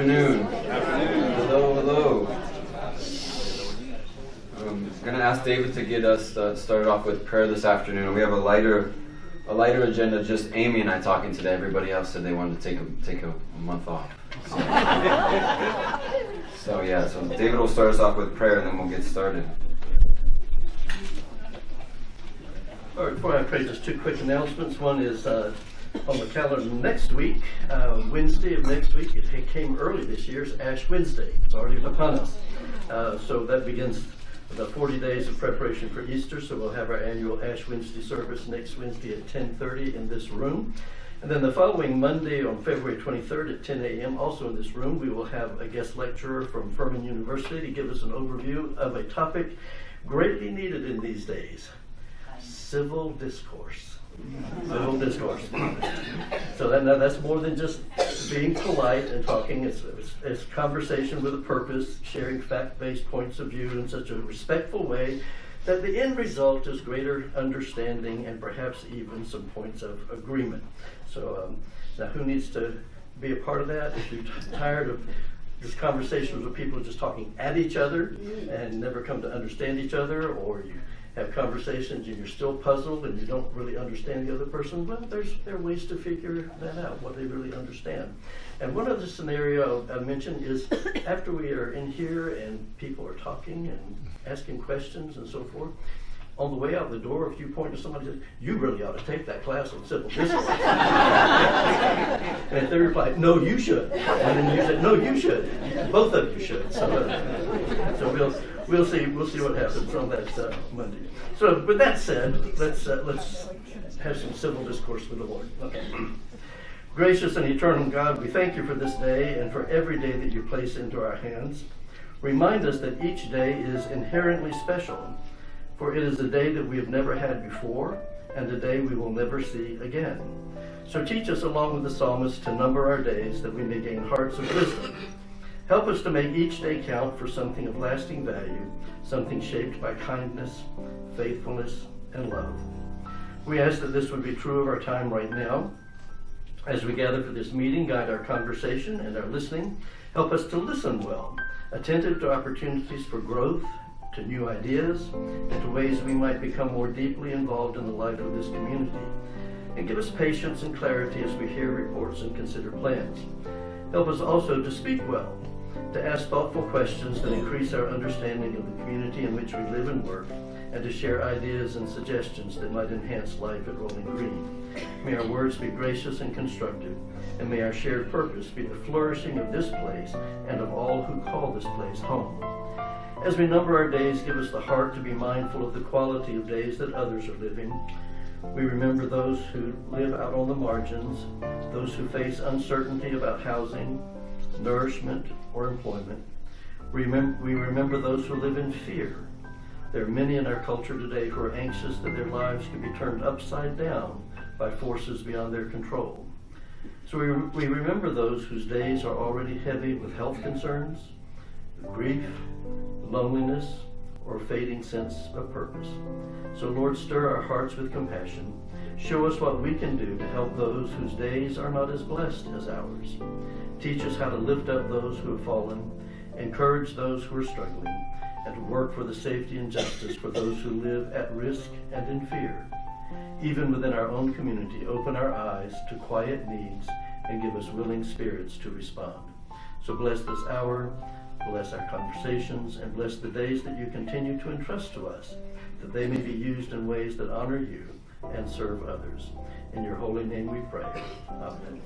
afternoon. Hello, hello. I'm going to ask David to get us started off with prayer this afternoon. We have a lighter agenda, just Amy and I talking today. Everybody else said they wanted to take a month off. So David will start us off with prayer and then we'll get started. All right, before I pray, just two quick announcements. One is on the calendar next week, Wednesday of next week. It came early this year. It's Ash Wednesday. It's already upon us. So that begins the 40 days of preparation for Easter. So we'll have our annual Ash Wednesday service next Wednesday at 10:30 in this room. And then the following Monday on February 23rd at 10 a.m., also in this room, we will have a guest lecturer from Furman University to give us an overview of a topic greatly needed in these days: civil discourse. Civil discourse. So that's more than just being polite and talking. It's conversation with a purpose, sharing fact-based points of view in such a respectful way that the end result is greater understanding and perhaps even some points of agreement. So now who needs to be a part of that? If you're tired of just conversations with people just talking at each other and never come to understand each other, or you have conversations and you're still puzzled and you don't really understand the other person, well, there are ways to figure that out, what they really understand. And one other scenario I'll mention is after we are in here and people are talking and asking questions and so forth, on the way out the door, if you point to somebody and say, "You really ought to take that class on civil discourse." And if they reply, "No, you should," and then you say, "No, you should. Both of you should." So we'll see what happens on that Monday. So with that said, let's have some civil discourse with the Lord. Okay. Gracious and eternal God, we thank you for this day and for every day that you place into our hands. Remind us that each day is inherently special, for it is a day that we have never had before and a day we will never see again. So teach us, along with the psalmist, to number our days that we may gain hearts of wisdom. Help us to make each day count for something of lasting value, something shaped by kindness, faithfulness, and love. We ask that this would be true of our time right now. As we gather for this meeting, guide our conversation and our listening. Help us to listen well, attentive to opportunities for growth, to new ideas, and to ways we might become more deeply involved in the life of this community. And give us patience and clarity as we hear reports and consider plans. Help us also to speak well, to ask thoughtful questions that increase our understanding of the community in which we live and work, and to share ideas and suggestions that might enhance life at Rolling Green. May our words be gracious and constructive, and may our shared purpose be the flourishing of this place and of all who call this place home. As we number our days, give us the heart to be mindful of the quality of days that others are living. We remember those who live out on the margins, those who face uncertainty about housing, nourishment, or employment. We remember those who live in fear. There are many in our culture today who are anxious that their lives could be turned upside down by forces beyond their control. So we remember those whose days are already heavy with health concerns, grief, loneliness, or fading sense of purpose. So Lord, stir our hearts with compassion. Show us what we can do to help those whose days are not as blessed as ours. Teach us how to lift up those who have fallen, encourage those who are struggling, and to work for the safety and justice for those who live at risk and in fear. Even within our own community, open our eyes to quiet needs and give us willing spirits to respond. So bless this hour, bless our conversations, and bless the days that you continue to entrust to us, that they may be used in ways that honor you and serve others. In your holy name we pray. Amen.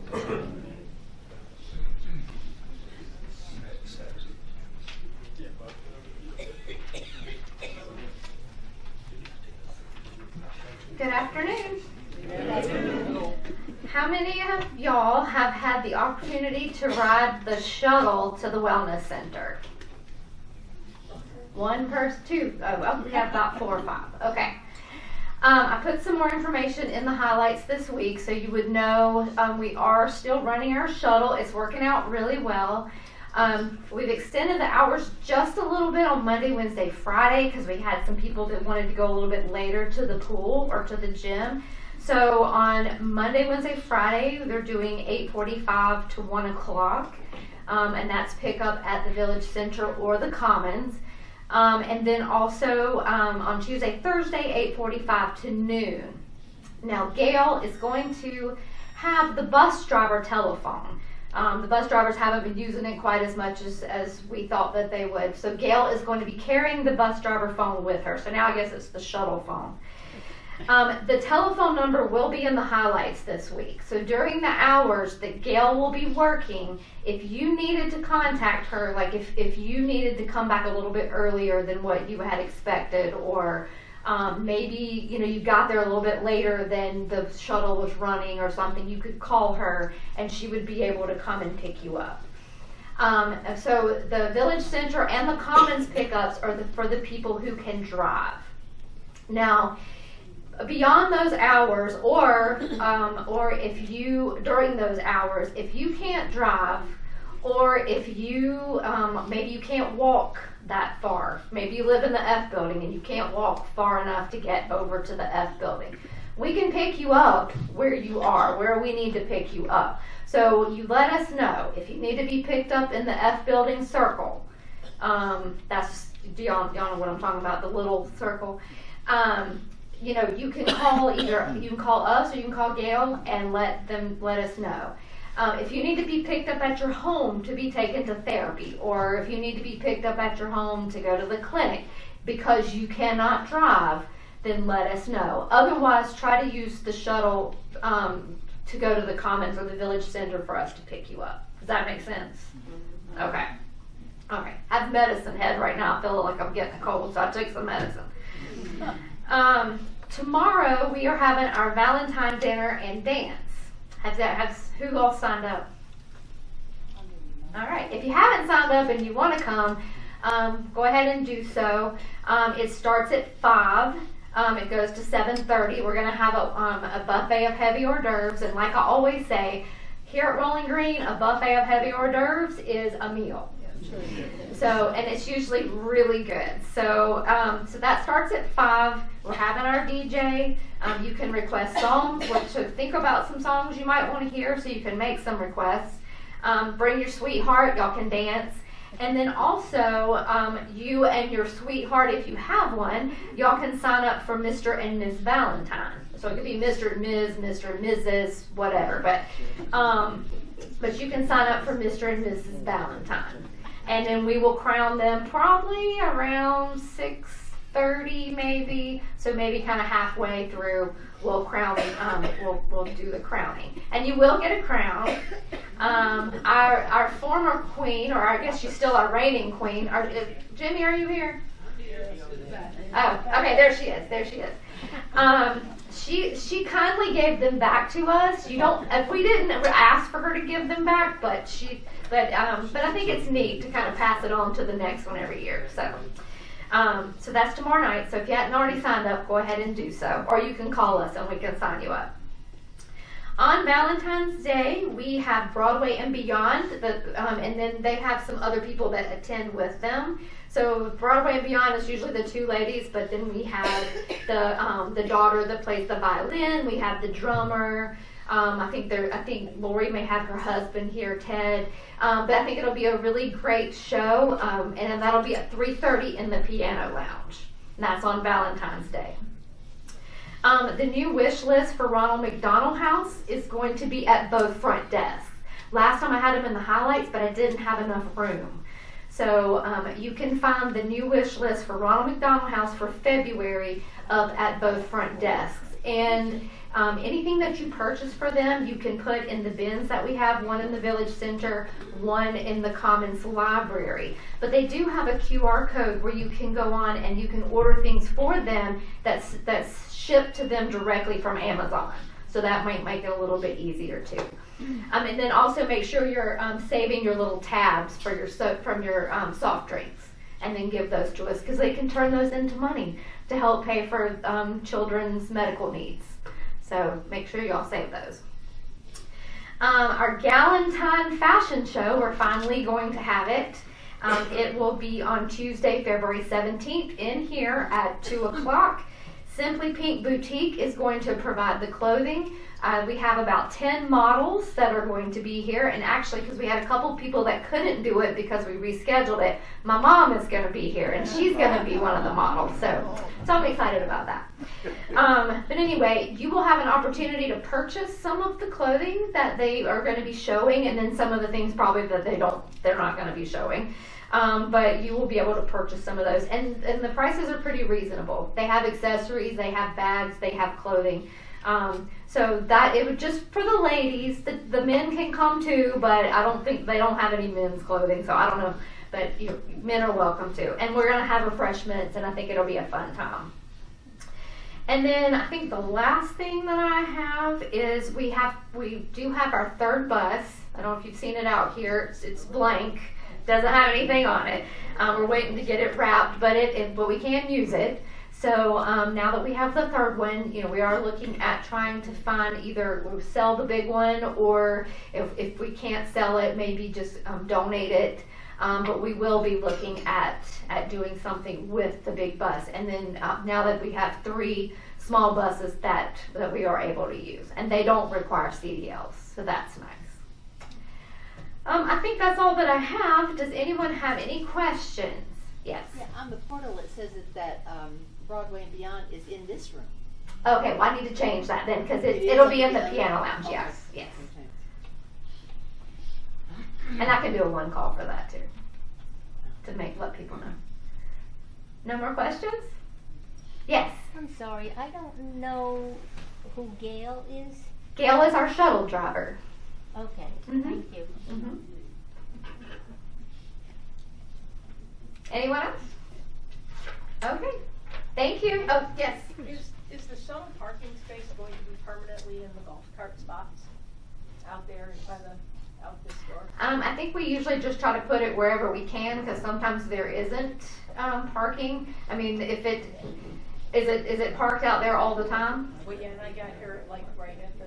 Good afternoon. Good afternoon. How many of y'all have had the opportunity to ride the shuttle to the wellness center? One person, two. Oh, well, we have about 4 or 5. Okay. I put some more information in the highlights this week so you would know we are still running our shuttle. It's working out really well. We've extended the hours just a little bit on Monday, Wednesday, Friday because we had some people that wanted to go a little bit later to the pool or to the gym. So on Monday, Wednesday, Friday, they're doing 8:45 to 1 o'clock. and that's pickup at the Village Center or the Commons. And then also on Tuesday, Thursday, 8:45 to noon. Now, Gail is going to have the bus driver telephone. The bus drivers haven't been using it quite as much as we thought that they would. So Gail is going to be carrying the bus driver phone with her. So now I guess it's the shuttle phone. The telephone number will be in the highlights this week. So during the hours that Gail will be working, if you needed to contact her, like if you needed to come back a little bit earlier than what you had expected, or maybe you got there a little bit later than the shuttle was running or something, you could call her and she would be able to come and pick you up. So the Village Center and the Commons pickups are for the people who can drive. Now, beyond those hours, or if you during those hours, if you can't drive, or if you maybe you can't walk that far, maybe you live in the F building and you can't walk far enough to get over to the F building, we can pick you up where you are, where we need to pick you up. So you let us know if you need to be picked up in the F building circle. That's, do y'all know what I'm talking about, the little circle. You can call you can call us or you can call Gail and let us know. If you need to be picked up at your home to be taken to therapy, or if you need to be picked up at your home to go to the clinic because you cannot drive, then let us know. Otherwise, try to use the shuttle to go to the Commons or the Village Center for us to pick you up. Does that make sense? Okay. I have medicine head right now. I feel like I'm getting a cold, so I took some medicine. Tomorrow we are having our Valentine dinner and dance. Who all signed up? All right. If you haven't signed up and you want to come, go ahead and do so. It starts at 5. It goes to 7:30. We're going to have a buffet of heavy hors d'oeuvres, and like I always say, here at Rolling Green, a buffet of heavy hors d'oeuvres is a meal. So, and it's usually really good. So that starts at 5. We're having our DJ. You can request songs. So think about some songs you might want to hear, so you can make some requests. Bring your sweetheart. Y'all can dance. And then also, you and your sweetheart, if you have one, y'all can sign up for Mr. and Ms. Valentine. So it could be Mr. and Ms., Mr. and Mrs., whatever. But you can sign up for Mr. and Mrs. Valentine. And then we will crown them probably around 6:30 maybe. So maybe kind of halfway through, we'll crown. We'll do the crowning, and you will get a crown. Our former queen, or I guess she's still our reigning queen. Jimmy, are you here? Oh, okay. There she is. She kindly gave them back to us. We didn't ask for her to give them back, but I think it's neat to kind of pass it on to the next one every year. So that's tomorrow night. So if you hadn't already signed up, go ahead and do so, or you can call us and we can sign you up. On Valentine's Day, we have Broadway and Beyond, and then they have some other people that attend with them. So Broadway and Beyond is usually the two ladies, but then we have the daughter that plays the violin. We have the drummer. I think Lori may have her husband here, Ted. But I think it'll be a really great show, and that'll be at 3:30 in the Piano Lounge. And that's on Valentine's Day. The new wish list for Ronald McDonald House is going to be at both front desks. Last time I had them in the highlights, but I didn't have enough room. So you can find the new wish list for Ronald McDonald House for February up at both front desks. And anything that you purchase for them, you can put in the bins that we have, one in the Village Center, one in the Commons Library. But they do have a QR code where you can go on and you can order things for them that's shipped to them directly from Amazon. So that might make it a little bit easier too. And then also make sure you're saving your little tabs for from your soft drinks, and then give those to us, because they can turn those into money to help pay for children's medical needs. So make sure y'all save those. Our Galentine fashion show, we're finally going to have it. It will be on Tuesday, February 17th in here at 2 o'clock. Simply Pink Boutique is going to provide the clothing. We have about 10 models that are going to be here, and actually, because we had a couple people that couldn't do it because we rescheduled it, my mom is going to be here, and she's going to be one of the models, so I'm excited about that. But anyway, you will have an opportunity to purchase some of the clothing that they are going to be showing, and then some of the things probably that they're not going to be showing. But you will be able to purchase some of those, and the prices are pretty reasonable. They have accessories, they have bags, they have clothing. So that it would just for the ladies. The men can come too, but I don't think they don't have any men's clothing, so I don't know. But men are welcome too. And we're gonna have refreshments, and I think it'll be a fun time. And then I think the last thing that I have is we do have our third bus. I don't know if you've seen it out here. It's blank. Doesn't have anything on it. We're waiting to get it wrapped, but we can use it. So now that we have the third one, we are looking at trying to find either we'll sell the big one, or if we can't sell it, maybe just donate it. But we will be looking at doing something with the big bus. And then now that we have 3 small buses that we are able to use, and they don't require CDLs, so that's nice. I think that's all that I have. Does anyone have any questions? Yes. Yeah, on the portal it says that Broadway and Beyond is in this room. Okay, well I need to change that then, because it'll be in the piano lounge. Okay. Yes, yes. Okay. And I can do a 1 call for that too, to let people know. No more questions? Yes. I'm sorry, I don't know who Gail is. Gail is our shuttle driver. Okay, Mhm. thank you. Mm-hmm. Anyone else? Okay. Thank you. Oh, yes. Is the shuttle parking space going to be permanently in the golf cart spots out there out this door? I think we usually just try to put it wherever we can, because sometimes there isn't parking. I mean, is it parked out there all the time? Well, yeah, and I got here like right at the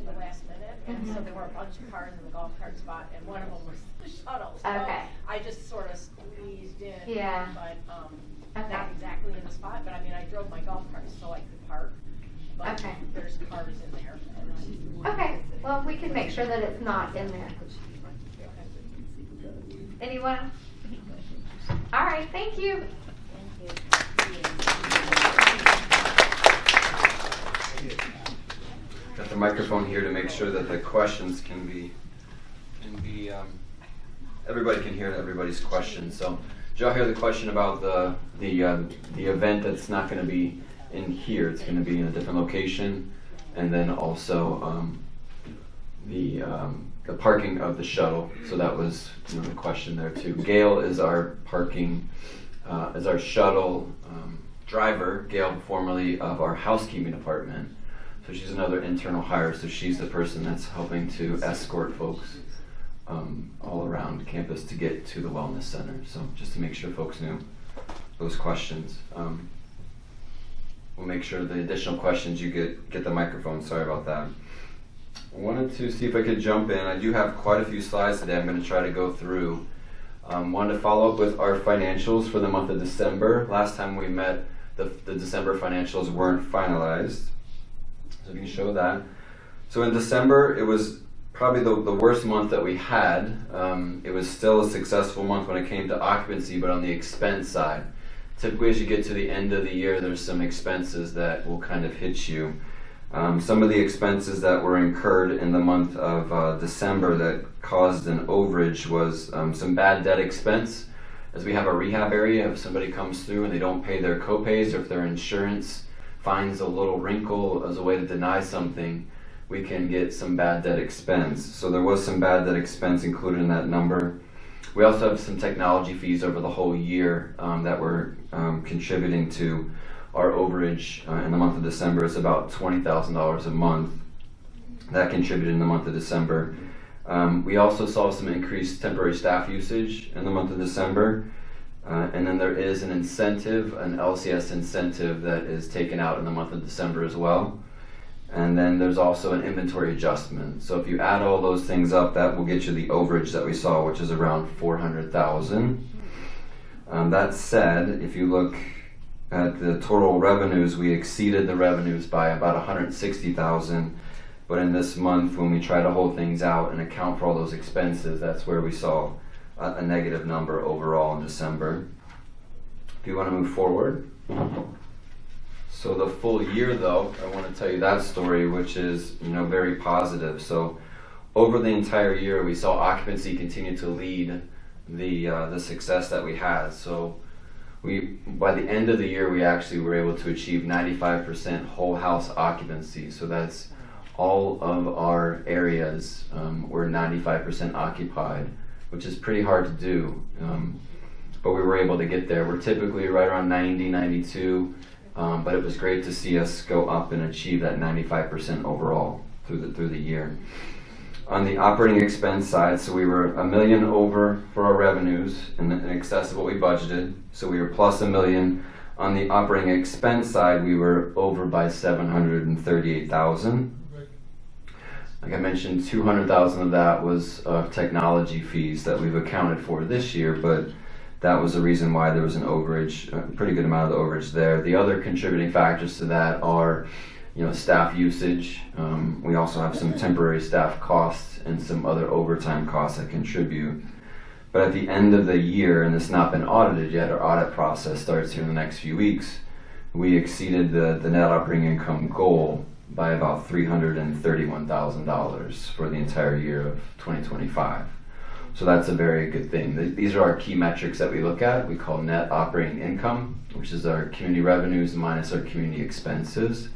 the last minute, and so there were a bunch of cars in the golf cart spot, and one of them was the shuttle. So Okay. I just sort of squeezed in. Yeah. But Okay. not exactly in the spot. But I mean, I drove my golf cart so I could park. But Okay. there's cars in there. Okay. Well, we can make sure that it's not in there. Anyone else? All right. Thank you. Got the microphone here to make sure that the questions can be everybody can hear everybody's questions. So did y'all hear the question about the event that's not going to be in here? It's going to be in a different location, and then also the parking of the shuttle. So that was the question there too. Gail is our shuttle driver. Gail, formerly of our housekeeping department. So she's another internal hire, so she's the person that's helping to escort folks all around campus to get to the wellness center. So just to make sure folks knew those questions. We'll make sure the additional questions you get the microphone. Sorry about that. I wanted to see if I could jump in. I do have quite a few slides today I'm going to try to go through. Wanted to follow up with our financials for the month of December. Last time we met, the December financials weren't finalized. So we can show that. So in December, it was probably the worst month that we had. It was still a successful month when it came to occupancy, but on the expense side. Typically, as you get to the end of the year, there's some expenses that will kind of hit you. Some of the expenses that were incurred in the month of December that caused an overage was some bad debt expense. As we have a rehab area, if somebody comes through and they don't pay their co-pays, or if their insurance finds a little wrinkle as a way to deny something, we can get some bad debt expense. So there was some bad debt expense included in that number. We also have some technology fees over the whole year that were contributing to our overage in the month of December. It's about $20,000 a month. That contributed in the month of December. We also saw some increased temporary staff usage in the month of December. And then there is an incentive, an LCS incentive that is taken out in the month of December as well. And then there's also an inventory adjustment. So if you add all those things up, that will get you the overage that we saw, which is around $400,000. That said, if you look at the total revenues, we exceeded the revenues by about $160,000. But in this month, when we try to hold things out and account for all those expenses, that's where we saw a negative number overall in December. If you want to move forward. So the full year, though, I want to tell you that story, which is, very positive. So over the entire year, we saw occupancy continue to lead the success that we had. So by the end of the year, we actually were able to achieve 95% whole house occupancy. So that's all of our areas were 95% occupied, which is pretty hard to do. But we were able to get there. We're typically right around 90, 92, but it was great to see us go up and achieve that 95% overall through the year. On the operating expense side, so we were $1 million over for our revenues in excess of what we budgeted. So we were plus $1 million. On the operating expense side, we were over by $738,000. Like I mentioned, $200,000 of that was technology fees that we've accounted for this year, but that was the reason why there was an overage, a pretty good amount of the overage there. The other contributing factors to that are, staff usage. We also have some temporary staff costs and some other overtime costs that contribute. But at the end of the year, and it's not been audited yet, our audit process starts here in the next few weeks, we exceeded the net operating income goal by about $331,000 for the entire year of 2025. So that's a very good thing. These are our key metrics that we look at. We call net operating income, which is our community revenues minus our community expenses.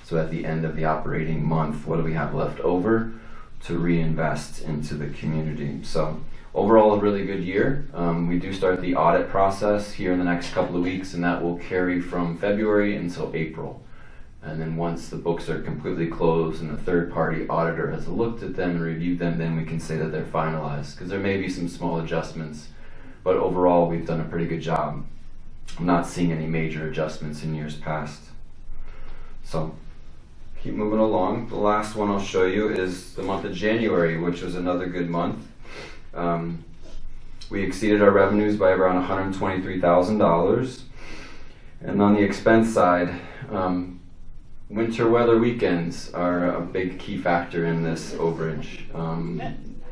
So at the end of the operating month, what do we have left over to reinvest into the community? So overall, a really good year. We do start the audit process here in the next couple of weeks, and that will carry from February until April. And then once the books are completely closed and the third-party auditor has looked at them and reviewed them, then we can say that they're finalized, because there may be some small adjustments, but overall we've done a pretty good job. I'm not seeing any major adjustments in years past. So keep moving along. The last one I'll show you is the month of January, which was another good month. We exceeded our revenues by around $123,000. And on the expense side, winter weather weekends are a big key factor in this overage.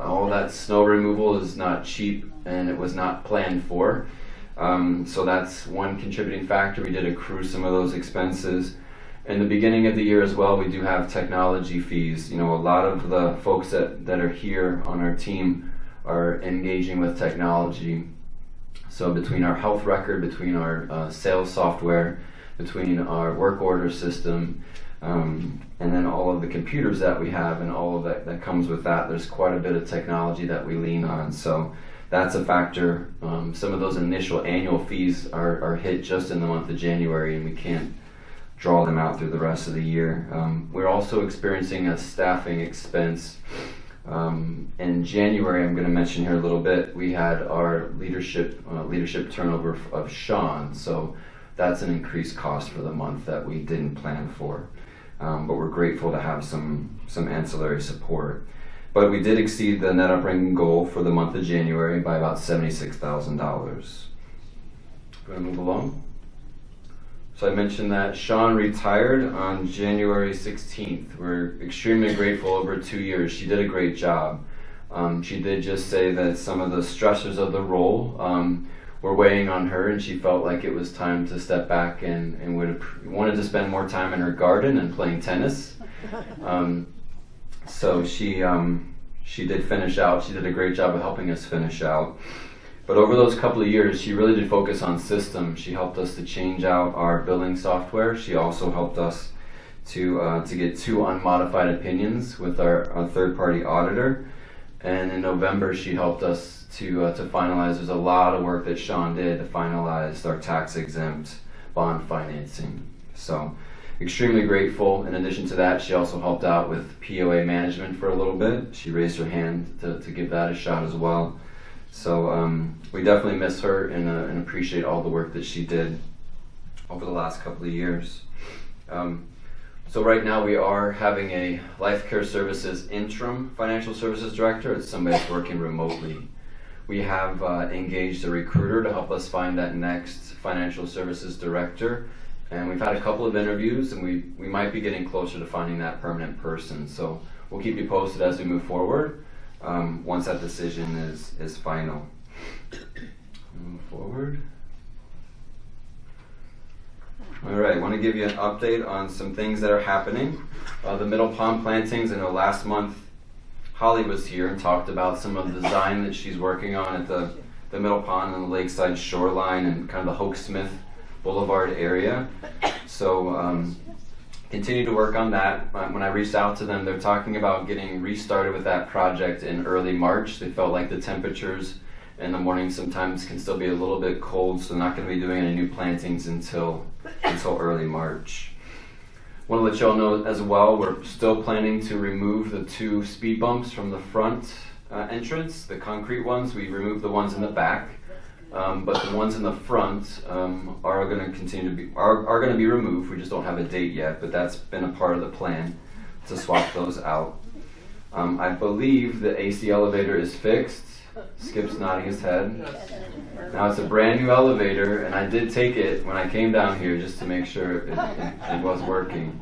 All that snow removal is not cheap, and it was not planned for. So that's one contributing factor. We did accrue some of those expenses. In the beginning of the year as well, we do have technology fees. A lot of the folks that are here on our team are engaging with technology. So between our health record, between our sales software, between our work order system, and then all of the computers that we have and all of that comes with that, there's quite a bit of technology that we lean on. So that's a factor. Some of those initial annual fees are hit just in the month of January, and we can't draw them out through the rest of the year. We're also experiencing a staffing expense. In January, I'm going to mention here a little bit, we had our leadership turnover of Sean. So that's an increased cost for the month that we didn't plan for. But we're grateful to have some ancillary support. But we did exceed the net operating goal for the month of January by about $76,000. Going to move along. So I mentioned that Sean retired on January 16th. We're extremely grateful. Over 2 years. She did a great job. She did just say that some of the stressors of the role were weighing on her, and she felt like it was time to step back and wanted to spend more time in her garden and playing tennis. So she did finish out. She did a great job of helping us finish out. But over those couple of years, she really did focus on systems. She helped us to change out our billing software. She also helped us to get 2 unmodified opinions with our third-party auditor. And in November, she helped us to finalize. There's a lot of work that Sean did to finalize our tax-exempt bond financing. So extremely grateful. In addition to that, she also helped out with POA management for a little bit. She raised her hand to give that a shot as well. So we definitely miss her and appreciate all the work that she did over the last couple of years. So right now we are having a Life Care Services interim financial services director. It's somebody that's working remotely. We have engaged a recruiter to help us find that next financial services director. And we've had a couple of interviews, and we might be getting closer to finding that permanent person. So we'll keep you posted as we move forward, once that decision is final. Move forward. All right, I want to give you an update on some things that are happening. The middle pond plantings, I know last month Holly was here and talked about some of the design that she's working on at the middle pond and the lakeside shoreline and kind of the Hoaxsmith Boulevard area. So continue to work on that. When I reached out to them, they're talking about getting restarted with that project in early March. They felt like the temperatures in the morning sometimes can still be a little bit cold, so they're not going to be doing any new plantings until early March. Want to let y'all know as well, we're still planning to remove the 2 speed bumps from the front entrance, the concrete ones. We removed the ones in the back, but the ones in the front are going to continue to be are going to be removed. We just don't have a date yet, but that's been a part of the plan to swap those out. I believe the AC elevator is fixed. Skip's nodding his head. Now it's a brand new elevator, and I did take it when I came down here just to make sure it was working.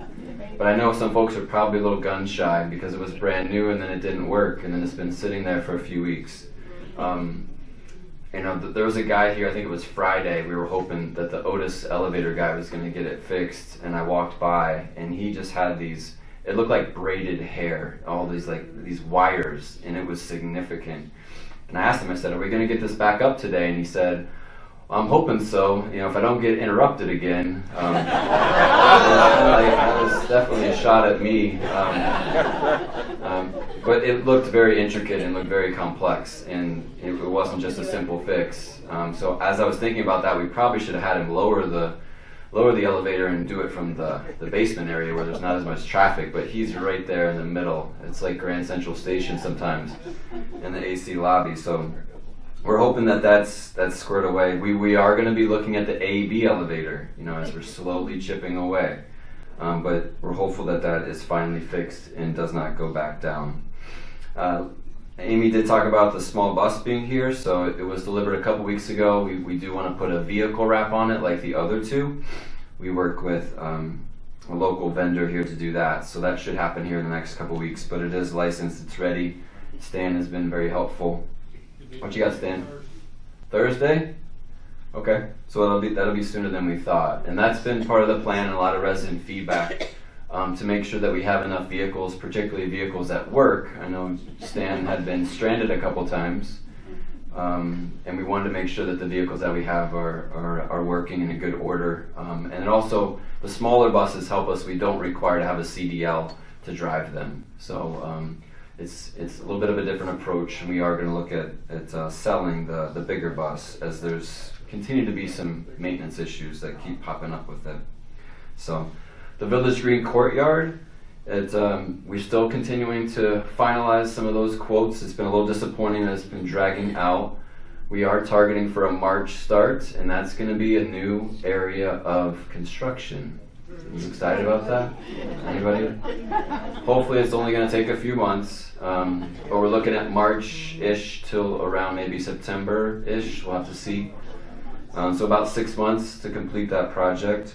But I know some folks are probably a little gun shy because it was brand new and then it didn't work, and then it's been sitting there for a few weeks. There was a guy here, I think it was Friday, we were hoping that the Otis elevator guy was going to get it fixed, and I walked by and he just had these, it looked like braided hair, all these wires, and it was significant. And I asked him, I said, are we going to get this back up today? And he said, I'm hoping so, if I don't get interrupted again. That was definitely a shot at me. But it looked very intricate and looked very complex, and it wasn't just a simple fix. So as I was thinking about that, we probably should have had him lower the elevator and do it from the basement area where there's not as much traffic, but he's right there in the middle. It's like Grand Central Station sometimes in the AC lobby. So we're hoping that that's squared away. We are going to be looking at the A-B elevator, as we're slowly chipping away. But we're hopeful that is finally fixed and does not go back down. Amy did talk about the small bus being here, so it was delivered a couple weeks ago. We do want to put a vehicle wrap on it like the other 2. We work with a local vendor here to do that, so that should happen here in the next couple weeks, but it is licensed, it's ready. Stan has been very helpful. What you got, Stan? Thursday? Okay, so that'll be sooner than we thought, and that's been part of the plan and a lot of resident feedback. To make sure that we have enough vehicles, particularly vehicles at work. I know Stan had been stranded a couple times, and we wanted to make sure that the vehicles that we have are working in a good order. And also, the smaller buses help us. We don't require to have a CDL to drive them. So it's a little bit of a different approach, and we are going to look at selling the bigger bus, as there's continue to be some maintenance issues that keep popping up with it. So. The Village Green Courtyard, we're still continuing to finalize some of those quotes. It's been a little disappointing that it's been dragging out. We are targeting for a March start, and that's going to be a new area of construction. Are you excited about that? Anybody? Hopefully it's only going to take a few months, but we're looking at March-ish till around maybe September-ish. We'll have to see. So about 6 months to complete that project.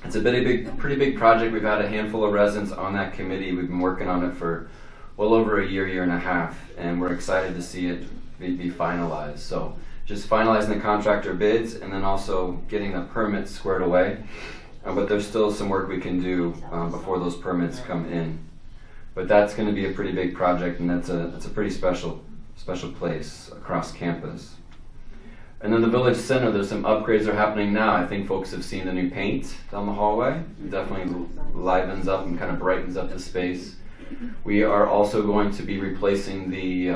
It's a pretty big project. We've had a handful of residents on that committee. We've been working on it for well over a year and a half, and we're excited to see it be finalized. So just finalizing the contractor bids and then also getting the permits squared away. But there's still some work we can do before those permits come in. But that's going to be a pretty big project, and that's a pretty special place across campus. And then the Village Center, there's some upgrades that are happening now. I think folks have seen the new paint down the hallway. It definitely livens up and kind of brightens up the space. We are also going to be replacing the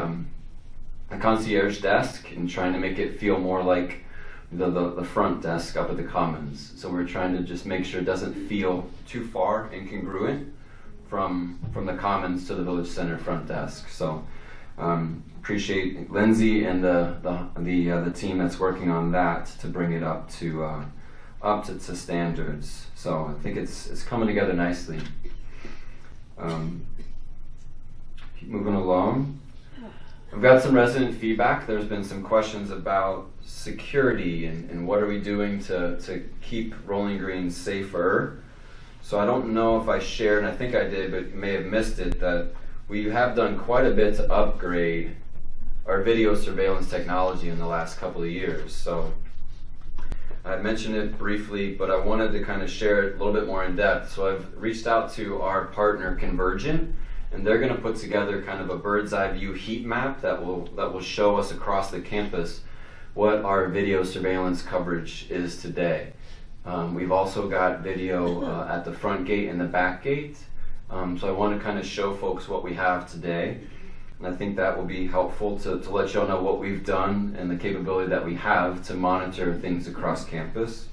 concierge desk and trying to make it feel more like the front desk up at the Commons. So we're trying to just make sure it doesn't feel too far incongruent from the Commons to the Village Center front desk. So appreciate Lindsay and the team that's working on that to bring it up to standards. So I think it's coming together nicely. Keep moving along. We've got some resident feedback. There's been some questions about security and what are we doing to keep Rolling Green safer. So I don't know if I shared, and I think I did, but you may have missed it, that we have done quite a bit to upgrade our video surveillance technology in the last couple of years. So I mentioned it briefly, but I wanted to kind of share it a little bit more in depth. So I've reached out to our partner Convergent, and they're going to put together kind of a bird's eye view heat map that will show us across the campus what our video surveillance coverage is today. We've also got video at the front gate and the back gate. So I want to kind of show folks what we have today. And I think that will be helpful to let y'all know what we've done and the capability that we have to monitor things across campus.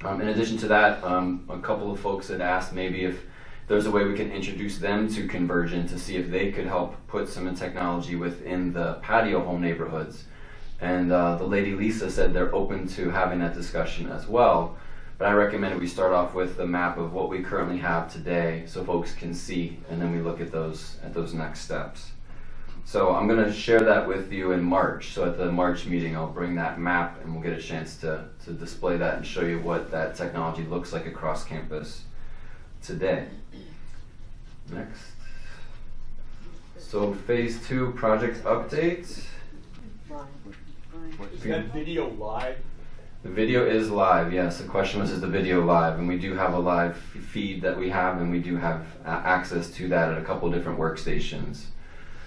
In addition to that, a couple of folks had asked maybe if there's a way we can introduce them to Convergent to see if they could help put some technology within the patio home neighborhoods. And the lady Lisa said they're open to having that discussion as well. But I recommend we start off with the map of what we currently have today so folks can see, and then we look at those next steps. So I'm going to share that with you in March. So at the March meeting, I'll bring that map and we'll get a chance to display that and show you what that technology looks like across campus today. Next. So phase 2 project update. Is that video live? The video is live, yes. The question was, is the video live? And we do have a live feed that we have, and we do have access to that at a couple different workstations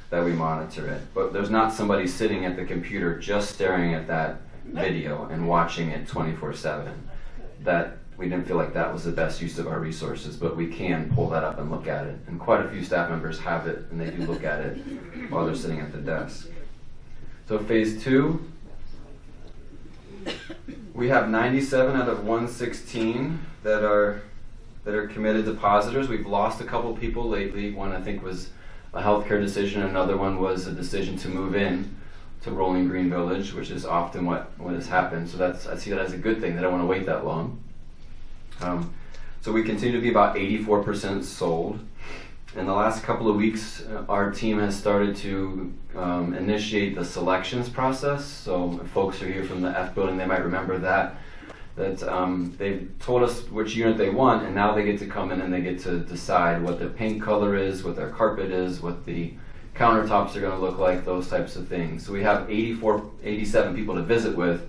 that we monitor it. But there's not somebody sitting at the computer just staring at that video and watching it 24/7. That we didn't feel like that was the best use of our resources, but we can pull that up and look at it. And quite a few staff members have it, and they do look at it while they're sitting at the desk. So phase 2. We have 97 out of 116 that are committed depositors. We've lost a couple people lately. One I think was a healthcare decision. Another one was a decision to move in to Rolling Green Village, which is often what has happened. So I see that as a good thing. They don't want to wait that long. So we continue to be about 84% sold. In the last couple of weeks, our team has started to initiate the selections process. So if folks are here from the F building, they might remember that they've told us which unit they want, and now they get to come in and they get to decide what their paint color is, what their carpet is, what the countertops are going to look like, those types of things. So we have 87 people to visit with.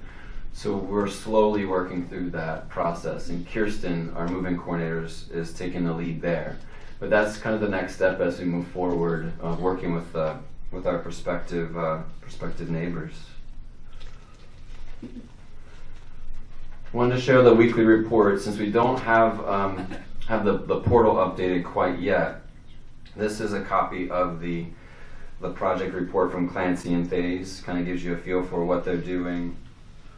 So we're slowly working through that process, and Kirsten, our moving coordinator, is taking the lead there. But that's kind of the next step as we move forward, working with our prospective neighbors. Wanted to share the weekly report since we don't have the portal updated quite yet. This is a copy of the project report from Clancy and Thays. Kind of gives you a feel for what they're doing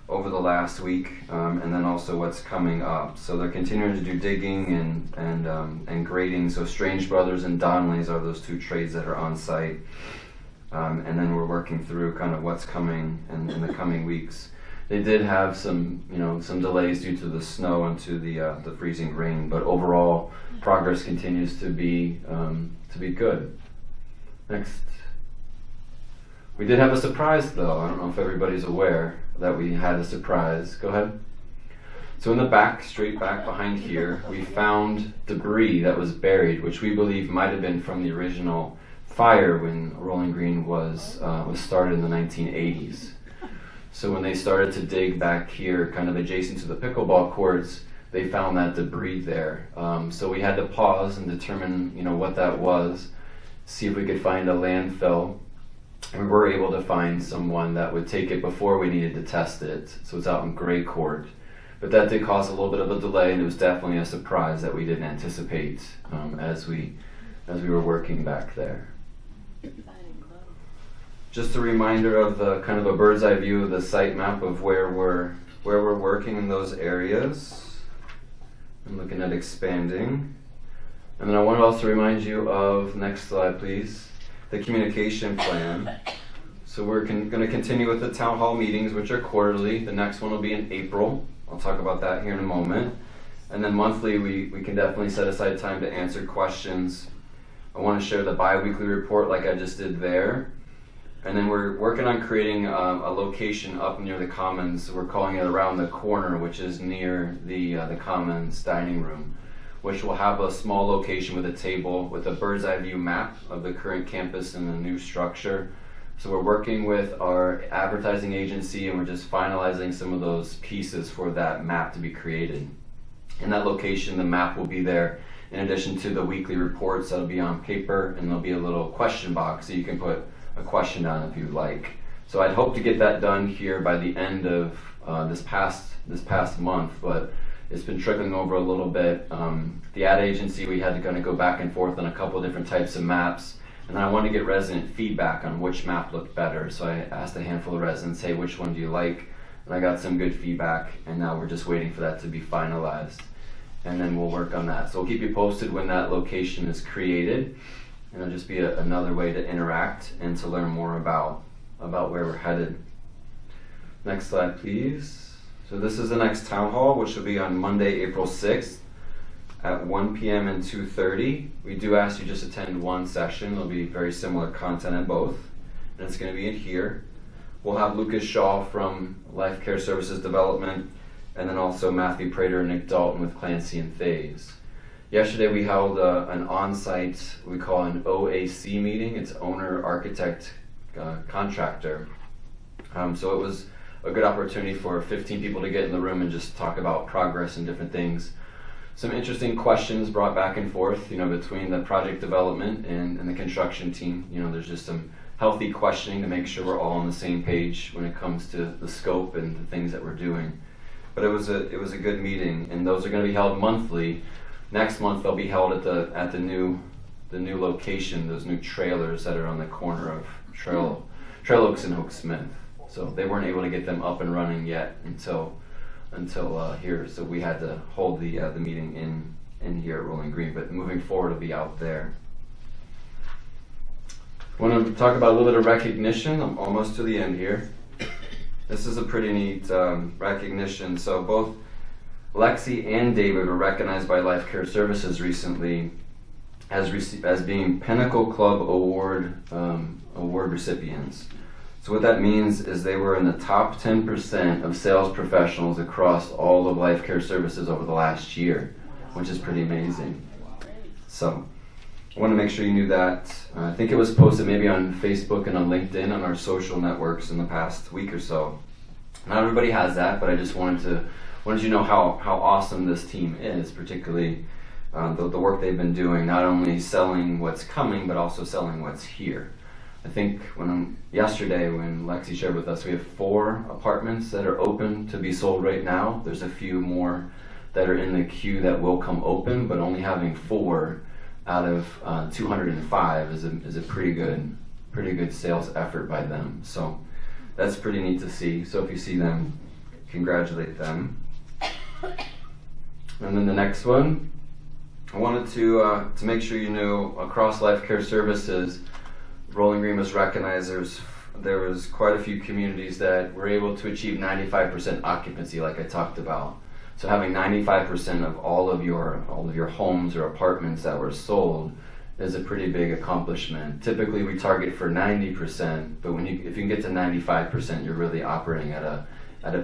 over the last week, and then also what's coming up. So they're continuing to do digging and grading. So Strange Brothers and Donnelly's are those two trades that are on site. And then we're working through kind of what's coming in the coming weeks. They did have some delays due to the snow and to the freezing rain, but overall progress continues to be good. Next. We did have a surprise though. I don't know if everybody's aware that we had a surprise. Go ahead. So in the back, straight back behind here, we found debris that was buried, which we believe might have been from the original fire when Rolling Green was started in the 1980s. So when they started to dig back here, kind of adjacent to the pickleball courts, they found that debris there. So we had to pause and determine, what that was, see if we could find a landfill. And we were able to find someone that would take it before we needed to test it. So it's out in Gray Court. But that did cause a little bit of a delay, and it was definitely a surprise that we didn't anticipate as we were working back there. Just a reminder of the kind of a bird's eye view of the site map of where we're working in those areas. I'm looking at expanding. And then I want to also remind you of, next slide please, the communication plan. So we're going to continue with the town hall meetings, which are quarterly. The next one will be in April. I'll talk about that here in a moment. And then monthly, we can definitely set aside time to answer questions. I want to share the bi-weekly report like I just did there. And then we're working on creating a location up near the Commons. We're calling it Around the Corner, which is near the Commons dining room, which will have a small location with a table with a bird's eye view map of the current campus and the new structure. So we're working with our advertising agency, and we're just finalizing some of those pieces for that map to be created. In that location, the map will be there in addition to the weekly reports that'll be on paper, and there'll be a little question box so you can put a question down if you'd like. So I'd hope to get that done here by the end of this past month, but it's been trickling over a little bit. The ad agency, we had to kind of go back and forth on a couple of different types of maps, and then I wanted to get resident feedback on which map looked better. So I asked a handful of residents, hey, which one do you like? And I got some good feedback, and now we're just waiting for that to be finalized. And then we'll work on that. So we'll keep you posted when that location is created. And it'll just be another way to interact and to learn more about where we're headed. Next slide, please. So this is the next town hall, which will be on Monday, April 6th at 1 p.m. and 2:30. We do ask you just attend one session. There'll be very similar content in both. And it's going to be in here. We'll have Lucas Shaw from Life Care Services Development, and then also Matthew Prater and Nick Dalton with Clancy and Thays. Yesterday we held an on-site, we call an OAC meeting. It's owner, architect, contractor. So it was a good opportunity for 15 people to get in the room and just talk about progress and different things. Some interesting questions brought back and forth, between the project development and the construction team. There's just some healthy questioning to make sure we're all on the same page when it comes to the scope and the things that we're doing. But it was a good meeting, and those are going to be held monthly. Next month they'll be held at the new location, those new trailers that are on the corner of Trail Oaks and Hoke Smith. So they weren't able to get them up and running yet until here. So we had to hold the meeting in here at Rolling Green. But moving forward, it'll be out there. I want to talk about a little bit of recognition. I'm almost to the end here. This is a pretty neat recognition. So both Lexi and David were recognized by Life Care Services recently as being Pinnacle Club Award recipients. So what that means is they were in the top 10% of sales professionals across all of Life Care Services over the last year, which is pretty amazing. So I want to make sure you knew that. I think it was posted maybe on Facebook and on LinkedIn, on our social networks in the past week or so. Not everybody has that, but I just wanted you to know how awesome this team is, particularly the work they've been doing, not only selling what's coming, but also selling what's here. I think yesterday when Lexi shared with us, we have 4 apartments that are open to be sold right now. There's a few more that are in the queue that will come open, but only having 4 out of 205 is a pretty good sales effort by them. So that's pretty neat to see. So if you see them, congratulate them. And then the next one, I wanted to make sure you knew across Life Care Services, Rolling Green was recognized. There was quite a few communities that were able to achieve 95% occupancy, like I talked about. So having 95% of all of your homes or apartments that were sold is a pretty big accomplishment. Typically we target for 90%, but if you can get to 95%, you're really operating at a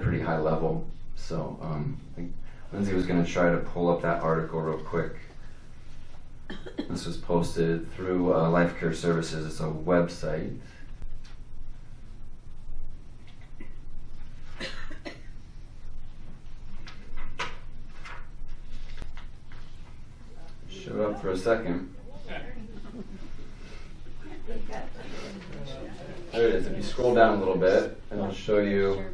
pretty high level. So I think Lindsay was going to try to pull up that article real quick. This was posted through Life Care Services. It's a website. Showed up for a second. There it is. If you scroll down a little bit, and I'll show you.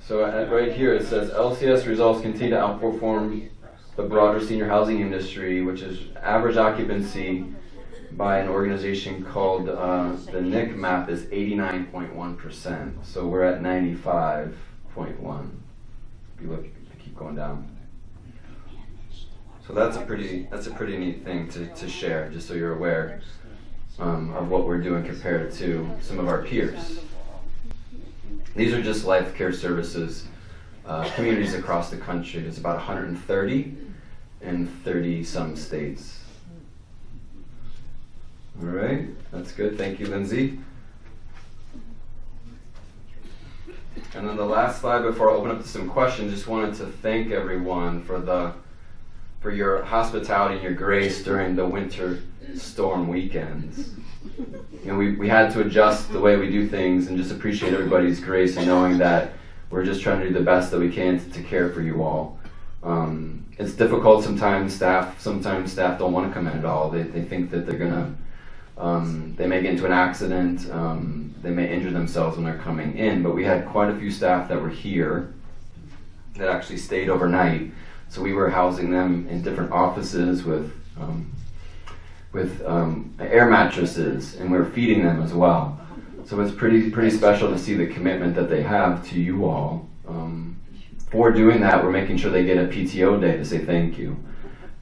So right here it says LCS results continue to outperform the broader senior housing industry, which is average occupancy by an organization called the NIC map is 89.1%. So we're at 95.1. If you look, if you keep going down. So that's a pretty neat thing to share, just so you're aware of what we're doing compared to some of our peers. These are just Life Care Services communities across the country. It's about 130 in 30 some states. All right, that's good. Thank you, Lindsay. And then the last slide before I open up to some questions, just wanted to thank everyone for your hospitality and your grace during the winter storm weekends. You know, we had to adjust the way we do things and just appreciate everybody's grace and knowing that we're just trying to do the best that we can to care for you all. It's difficult sometimes. Staff don't want to come in at all. They think that they're gonna, they may get into an accident. They may injure themselves when they're coming in. But we had quite a few staff that were here that actually stayed overnight. So we were housing them in different offices with air mattresses, and we were feeding them as well. So it's pretty special to see the commitment that they have to you all. For doing that, we're making sure they get a PTO day to say thank you.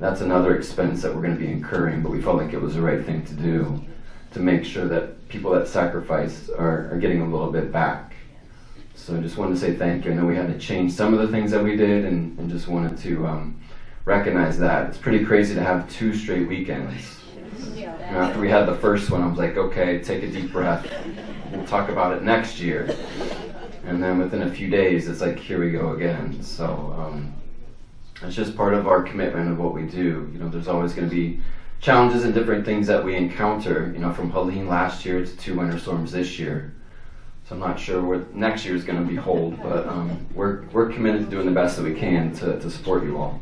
That's another expense that we're going to be incurring, but we felt like it was the right thing to do to make sure that people that sacrifice are getting a little bit back. So I just wanted to say thank you. I know we had to change some of the things that we did and just wanted to recognize that. It's pretty crazy to have 2 straight weekends. You know, after we had the first one, I was like, okay, take a deep breath. We'll talk about it next year. And then within a few days, it's like, here we go again. So it's just part of our commitment of what we do. You know, there's always going to be challenges and different things that we encounter. You know, from Helene last year to 2 winter storms this year. So I'm not sure what next year is going to behold, but we're committed to doing the best that we can to support you all.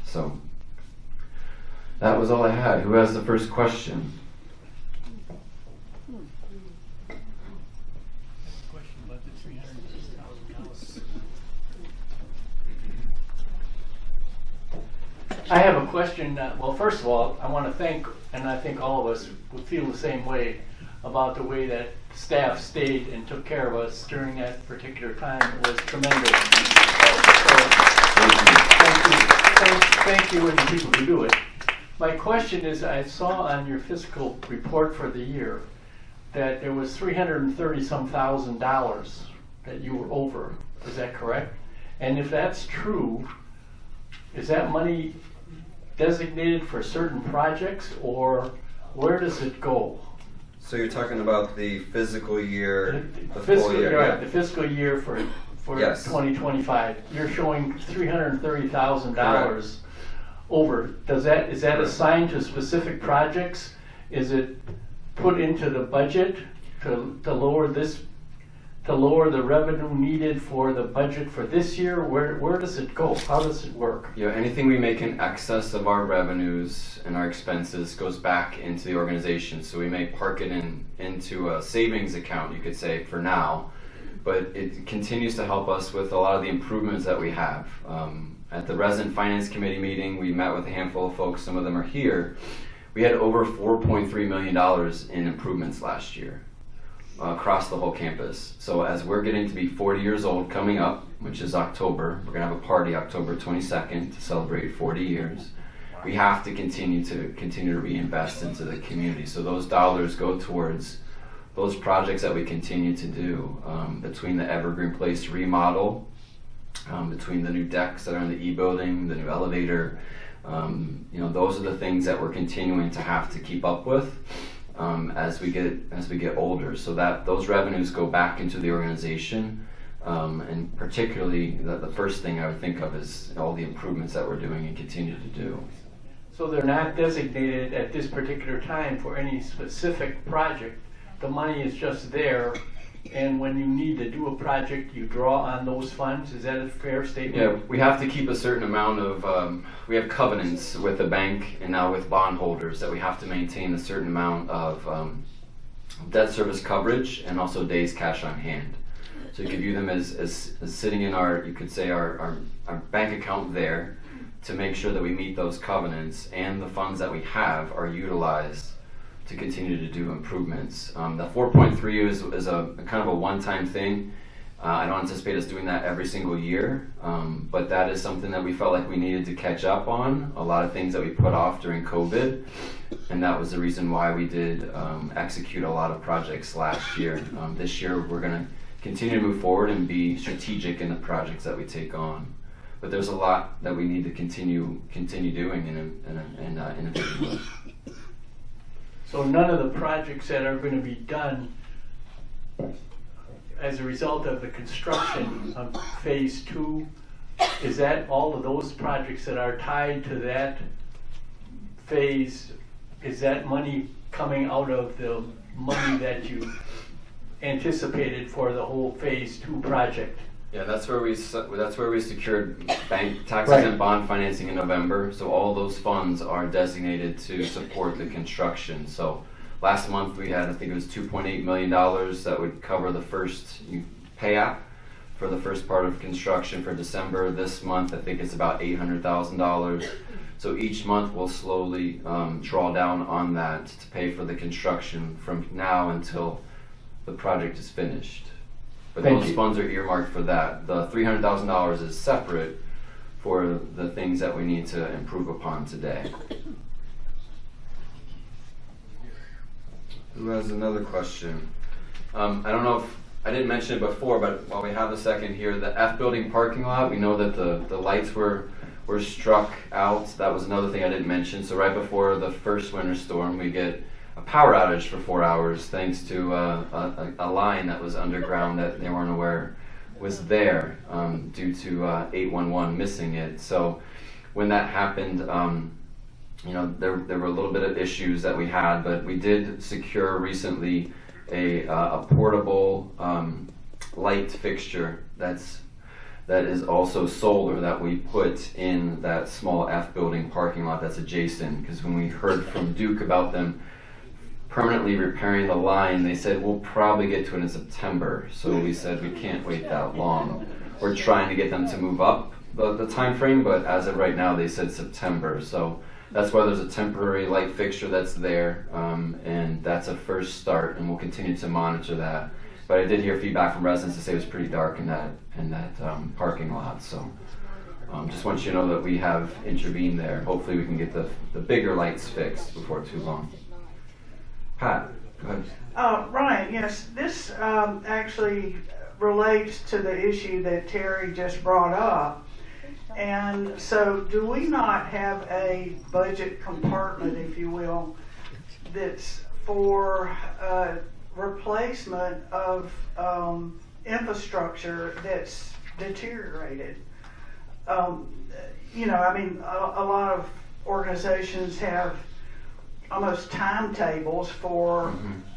So that was all I had. Who has the first question? Question about the $360,000. I have a question. Well, first of all, I want to thank, and I think all of us would feel the same way about the way that staff stayed and took care of us during that particular time. It was tremendous. So, thank you and the people who do it. My question is, I saw on your fiscal report for the year that there was $330-some thousand that you were over. Is that correct? And if that's true, is that money designated for certain projects, or where does it go? So you're talking about the fiscal year, the fiscal full year, right, yeah. the fiscal year for Yes. 2025. You're showing $330,000 over. Is that assigned to specific projects? Is it put into the budget to lower the revenue needed for the budget for this year? Where does it go? How does it work? Yeah, anything we make in excess of our revenues and our expenses goes back into the organization. So we may park it into a savings account, you could say, for now, but it continues to help us with a lot of the improvements that we have. At the Resident Finance Committee meeting, we met with a handful of folks, some of them are here. We had over $4.3 million in improvements last year. Across the whole campus. So as we're getting to be 40 years old coming up, which is October, we're going to have a party October 22nd to celebrate 40 years. We have to continue to reinvest into the community. So those dollars go towards those projects that we continue to do, between the Evergreen Place remodel, between the new decks that are in the E-building, the new elevator. You know, those are the things that we're continuing to have to keep up with. As we get older, so that those revenues go back into the organization, and particularly the first thing I would think of is all the improvements that we're doing and continue to do. So they're not designated at this particular time for any specific project. The money is just there, and when you need to do a project, you draw on those funds. Is that a fair statement? Yeah, we have to keep a certain amount of, we have covenants with the bank and now with bondholders that we have to maintain a certain amount of debt service coverage and also days cash on hand. So you could view them as sitting in our, you could say our bank account there to make sure that we meet those covenants and the funds that we have are utilized to continue to do improvements. The 4.3 is a kind of a one-time thing. I don't anticipate us doing that every single year, but that is something that we felt like we needed to catch up on, a lot of things that we put off during COVID, and that was the reason why we did execute a lot of projects last year. This year we're going to continue to move forward and be strategic in the projects that we take on. But there's a lot that we need to continue doing and innovating with. So none of the projects that are going to be done as a result of the construction of phase 2, is that all of those projects that are tied to that phase, is that money coming out of the money that you anticipated for the whole phase 2 project? Yeah, that's where we secured bank taxes Right. and bond financing in November. So all those funds are designated to support the construction. So last month we had, I think it was $2.8 million that would cover the first payout for the first part of construction for December. This month I think it's about $800,000. So each month we'll slowly draw down on that to pay for the construction from now until the project is finished. But Thank those you. funds are earmarked for that. The $300,000 is separate for the things that we need to improve upon today. Who has another question? I don't know if I didn't mention it before, but while we have a second here, the F building parking lot, we know that the lights were struck out. That was another thing I didn't mention. So right before the first winter storm, we get a power outage for 4 hours thanks to a line that was underground that they weren't aware was there due to 811 missing it. So when that happened, there were a little bit of issues that we had, but we did secure recently a portable light fixture that is also solar that we put in that small F building parking lot that's adjacent. Because when we heard from Duke about them permanently repairing the line, they said we'll probably get to it in September. So we said we can't wait that long. We're trying to get them to move up the time frame, but as of right now they said September. So that's why there's a temporary light fixture that's there, and that's a first start, and we'll continue to monitor that. But I did hear feedback from residents to say it was pretty dark in that parking lot. So just want you to know that we have intervened there. Hopefully we can get the bigger lights fixed before too long. Pat, go ahead. Ryan, yes, this actually relates to the issue that Terry just brought up. And so do we not have a budget compartment, if you will, that's for replacement of infrastructure that's deteriorated? I mean, a lot of organizations have almost timetables for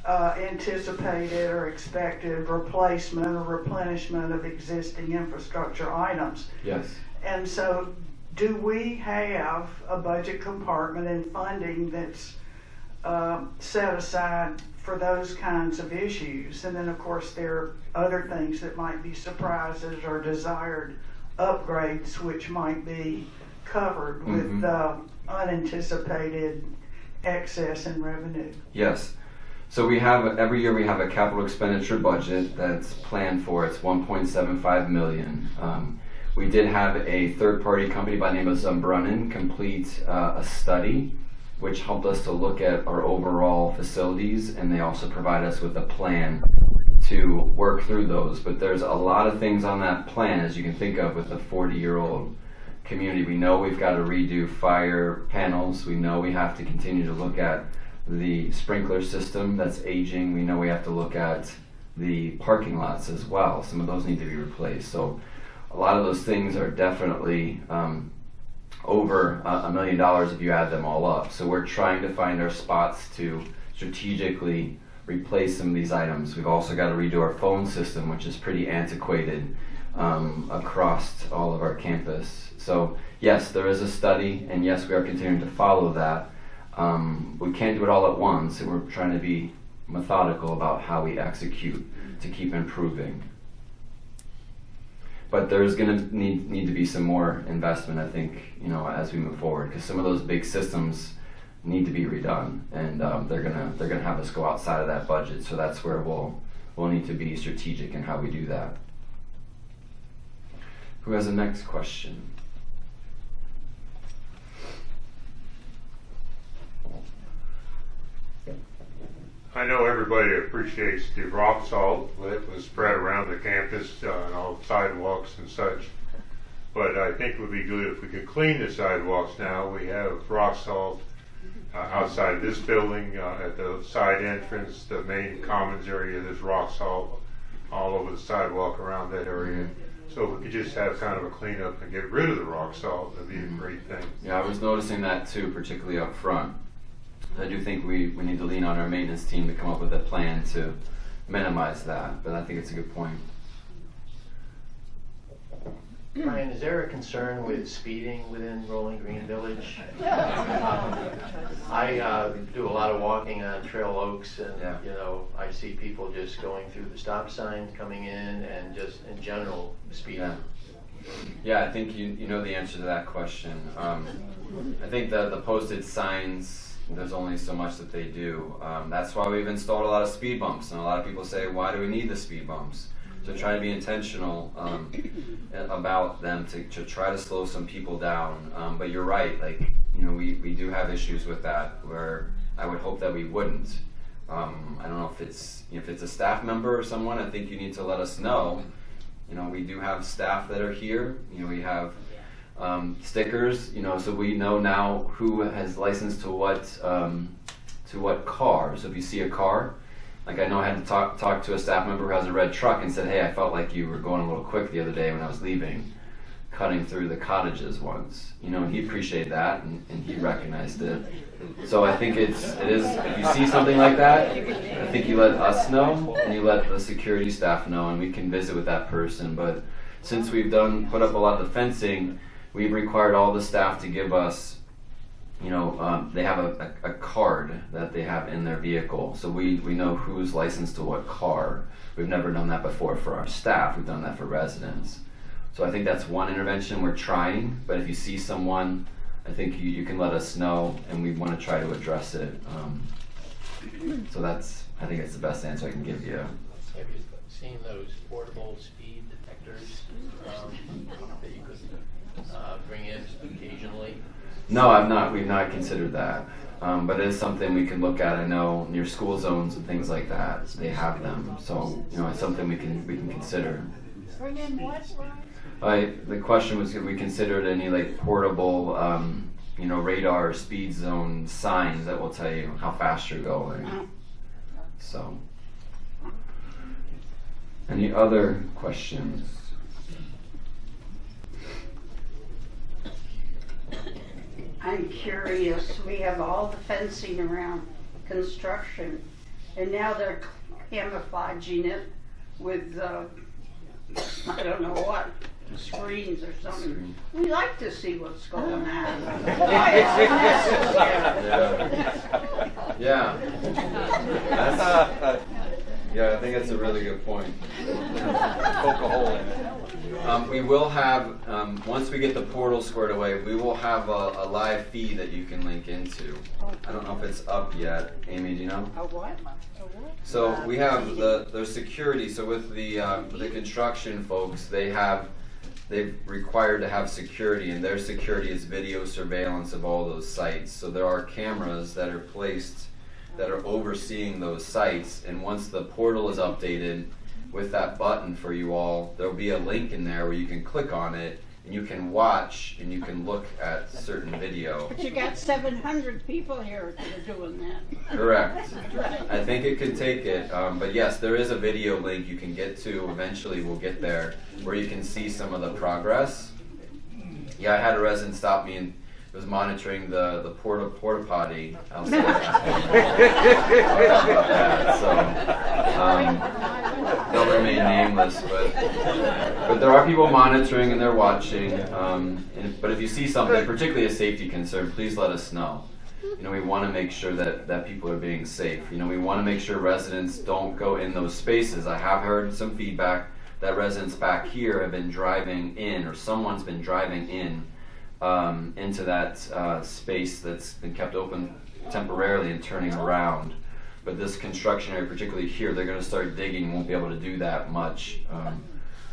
anticipated or expected replacement or replenishment of existing infrastructure items. Yes. And so do we have a budget compartment and funding that's set aside for those kinds of issues? And then of course there are other things that might be surprises or desired upgrades which might be covered with unanticipated excess in revenue. Yes. So we have, every year we have a capital expenditure budget that's planned for. It's $1.75 million. We did have a third-party company by the name of Zumbrunnin complete a study which helped us to look at our overall facilities, and they also provide us with a plan to work through those. But there's a lot of things on that plan, as you can think of, with a 40-year-old community. We know we've got to redo fire panels. We know we have to continue to look at the sprinkler system that's aging. We know we have to look at the parking lots as well. Some of those need to be replaced. So a lot of those things are definitely over $1 million if you add them all up. So we're trying to find our spots to strategically replace some of these items. We've also got to redo our phone system, which is pretty antiquated across all of our campus. So yes, there is a study, and yes, we are continuing to follow that. We can't do it all at once, and we're trying to be methodical about how we execute to keep improving. But there's going to need to be some more investment, I think, as we move forward, because some of those big systems need to be redone, and they're gonna have us go outside of that budget. So that's where we'll need to be strategic in how we do that. Who has the next question? I know everybody appreciates the rock salt that was spread around the campus on all sidewalks and such, but I think it would be good if we could clean the sidewalks now. We have rock salt outside this building, at the side entrance, the main commons area, there's rock salt all over the sidewalk around that area. So if we could just have kind of a cleanup and get rid of the rock salt, that'd be a great thing. Yeah, I was noticing that too, particularly up front. I do think we need to lean on our maintenance team to come up with a plan to minimize that, but I think it's a good point. Brian, is there a concern with speeding within Rolling Green Village? I do a lot of walking on Trail Oaks, and you know, I see people just going through the stop signs coming in, and just in general speeding. Yeah, I think you know the answer to that question. I think the posted signs, there's only so much that they do. That's why we've installed a lot of speed bumps, and a lot of people say, why do we need the speed bumps? So try to be intentional about them to try to slow some people down. But you're right, like, you know, we do have issues with that where I would hope that we wouldn't. I don't know if it's a staff member or someone, I think you need to let us know. You know, we do have staff that are here. You know, we have stickers, you know, so we know now who has license to what car. So if you see a car, like I know I had to talk to a staff member who has a red truck and said, hey, I felt like you were going a little quick the other day when I was leaving, cutting through the cottages once. You know, and he appreciated that, and he recognized it. So I think it is, if you see something like that, I think you let us know, and you let the security staff know, and we can visit with that person. But since we've put up a lot of the fencing, we've required all the staff to give us, you know, they have a card that they have in their vehicle. So we know who's licensed to what car. We've never done that before for our staff. We've done that for residents. So I think that's one intervention we're trying. But if you see someone, I think you can let us know, and we want to try to address it. So I think it's the best answer I can give you. Have you seen those portable speed detectors that you could bring in occasionally? No, I've not. We've not considered that, but it is something we can look at. I know near school zones and things like that, they have them. So you know, it's something we can consider. Bring in what? The question was, if we considered any like portable, you know, radar speed zone signs that will tell you how fast you're going. So, any other questions? I'm curious, we have all the fencing around construction, and now they're camouflaging it with, I don't know what, screens or something. We like to see what's going on. Yeah. Yeah, I think that's a really good point. Poke a hole in it. We will have, once we get the portal squared away, we will have a live feed that you can link into. I don't know if it's up yet. Amy, do you know? A what? So we have the security. So with the construction folks, they've required to have security, and their security is video surveillance of all those sites. So there are cameras that are placed that are overseeing those sites, and once the portal is updated with that button for you all, there'll be a link in there where you can click on it and you can watch and you can look at certain video. But you got 700 people here that are doing that. Correct. I think it could take it, but yes, there is a video link you can get to. Eventually we'll get there where you can see some of the progress. Yeah, I had a resident stop me and was monitoring the porta potty outside. So they'll remain nameless, but there are people monitoring and they're watching. But if you see something, particularly a safety concern, please let us know. You know, we want to make sure that people are being safe. You know, we want to make sure residents don't go in those spaces. I have heard some feedback that residents back here have been driving in, or someone's been driving in into that space that's been kept open temporarily and turning around. But this construction area, particularly here, they're going to start digging, won't be able to do that much.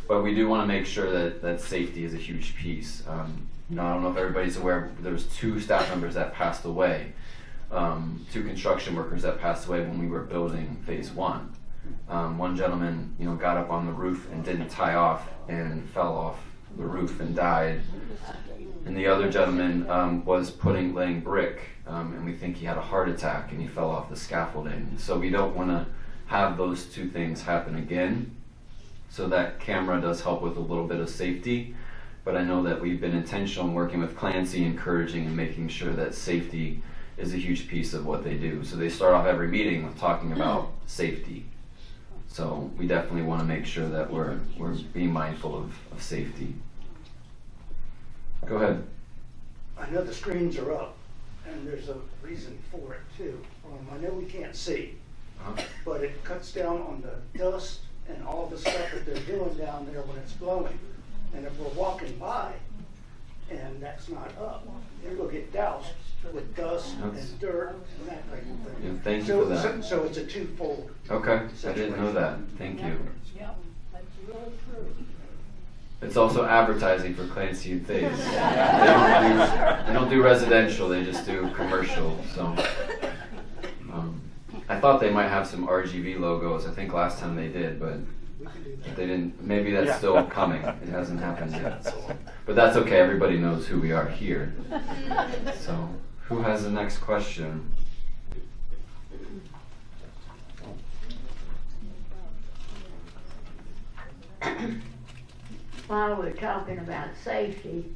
But we do want to make sure that safety is a huge piece. You know, I don't know if everybody's aware, there was 2 staff members that passed away, 2 construction workers that passed away when we were building phase 1. One gentleman, you know, got up on the roof and didn't tie off and fell off the roof and died. And the other gentleman was laying brick, and we think he had a heart attack and he fell off the scaffolding. So we don't want to have those two things happen again. So that camera does help with a little bit of safety, but I know that we've been intentional in working with Clancy, encouraging and making sure that safety is a huge piece of what they do. So they start off every meeting with talking about safety. So we definitely want to make sure that we're being mindful of safety. Go ahead. I know the screens are up, and there's a reason for it too. I know we can't see, but it cuts down on the dust and all the stuff that they're doing down there when it's blowing. And if we're walking by and that's not up, you're going to get doused with dust and dirt and that kind of thing. Yeah, thank you for that. So it's a twofold. Okay, I didn't know that. Thank you. Yep, that's really true. It's also advertising for Clancy and Thais. They don't do residential, they just do commercial. So I thought they might have some RGB logos. I think last time they did, but they didn't. Maybe that's still coming. It hasn't happened yet. So. But that's okay. Everybody knows who we are here. So who has the next question? While we're talking about safety,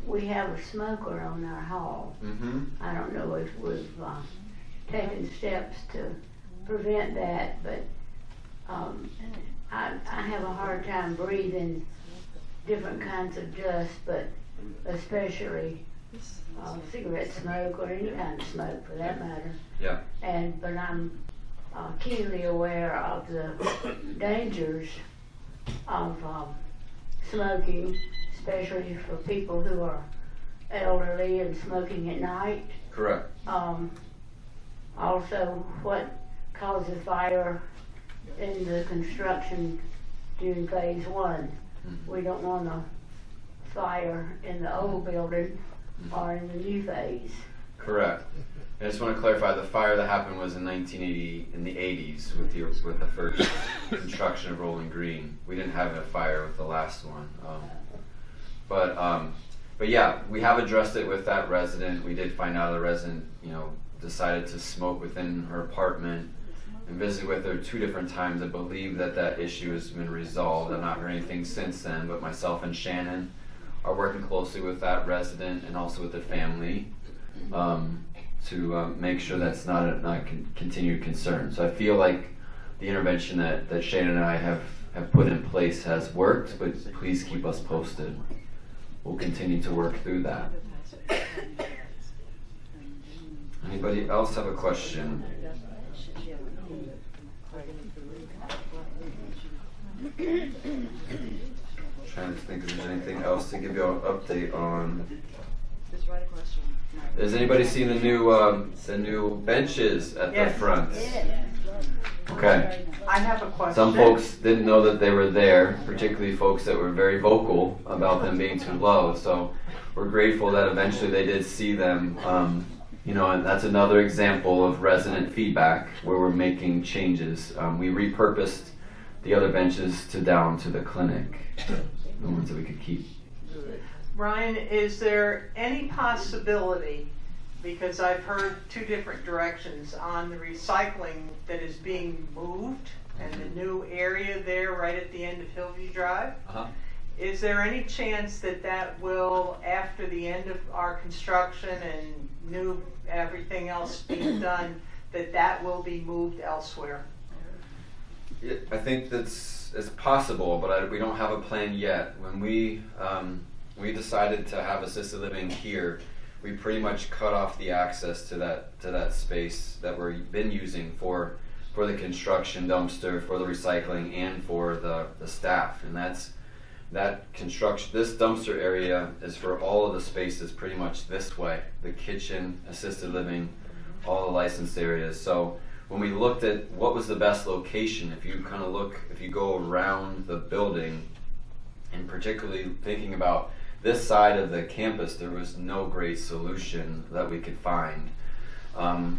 we have a smoker on our hall. I don't know if we've taken steps to prevent that, but I have a hard time breathing different kinds of dust, but especially cigarette smoke or any kind of smoke for that matter. Yeah. But I'm keenly aware of the dangers of smoking, especially for people who are elderly and smoking at night. Correct. Also, what causes fire in the construction during phase one. We don't want a fire in the old building or in the new phase. Correct. I just want to clarify, the fire that happened was in 1980, in the 80s, with the first construction of Rolling Green. We didn't have a fire with the last one. But yeah, we have addressed it with that resident. We did find out the resident, decided to smoke within her apartment, and visited with her 2 different times. I believe that issue has been resolved. I've not heard anything since then, but myself and Shannon are working closely with that resident and also with the family to make sure that's not a continued concern. So I feel like the intervention that Shannon and I have put in place has worked, but please keep us posted. We'll continue to work through that. Anybody else have a question? Trying to think if there's anything else to give you an update on. Has anybody seen the new benches at the front? Okay. I have a question. Some folks didn't know that they were there, particularly folks that were very vocal about them being too low. So we're grateful that eventually they did see them. And that's another example of resident feedback where we're making changes. We repurposed the other benches down to the clinic, the ones that we could keep. Ryan, is there any possibility, because I've heard 2 different directions on the recycling that is being moved and the new area there right at the end of Hillview Drive? Is there any chance that will, after the end of our construction and new everything else being done, that will be moved elsewhere? Yeah, I think it's possible, but we don't have a plan yet. When we decided to have assisted living here, we pretty much cut off the access to that space that we've been using for the construction dumpster, for the recycling, and for the staff. And that construction, this dumpster area is for all of the spaces pretty much this way: the kitchen, assisted living, all the licensed areas. So when we looked at what was the best location, if you go around the building, and particularly thinking about this side of the campus, there was no great solution that we could find.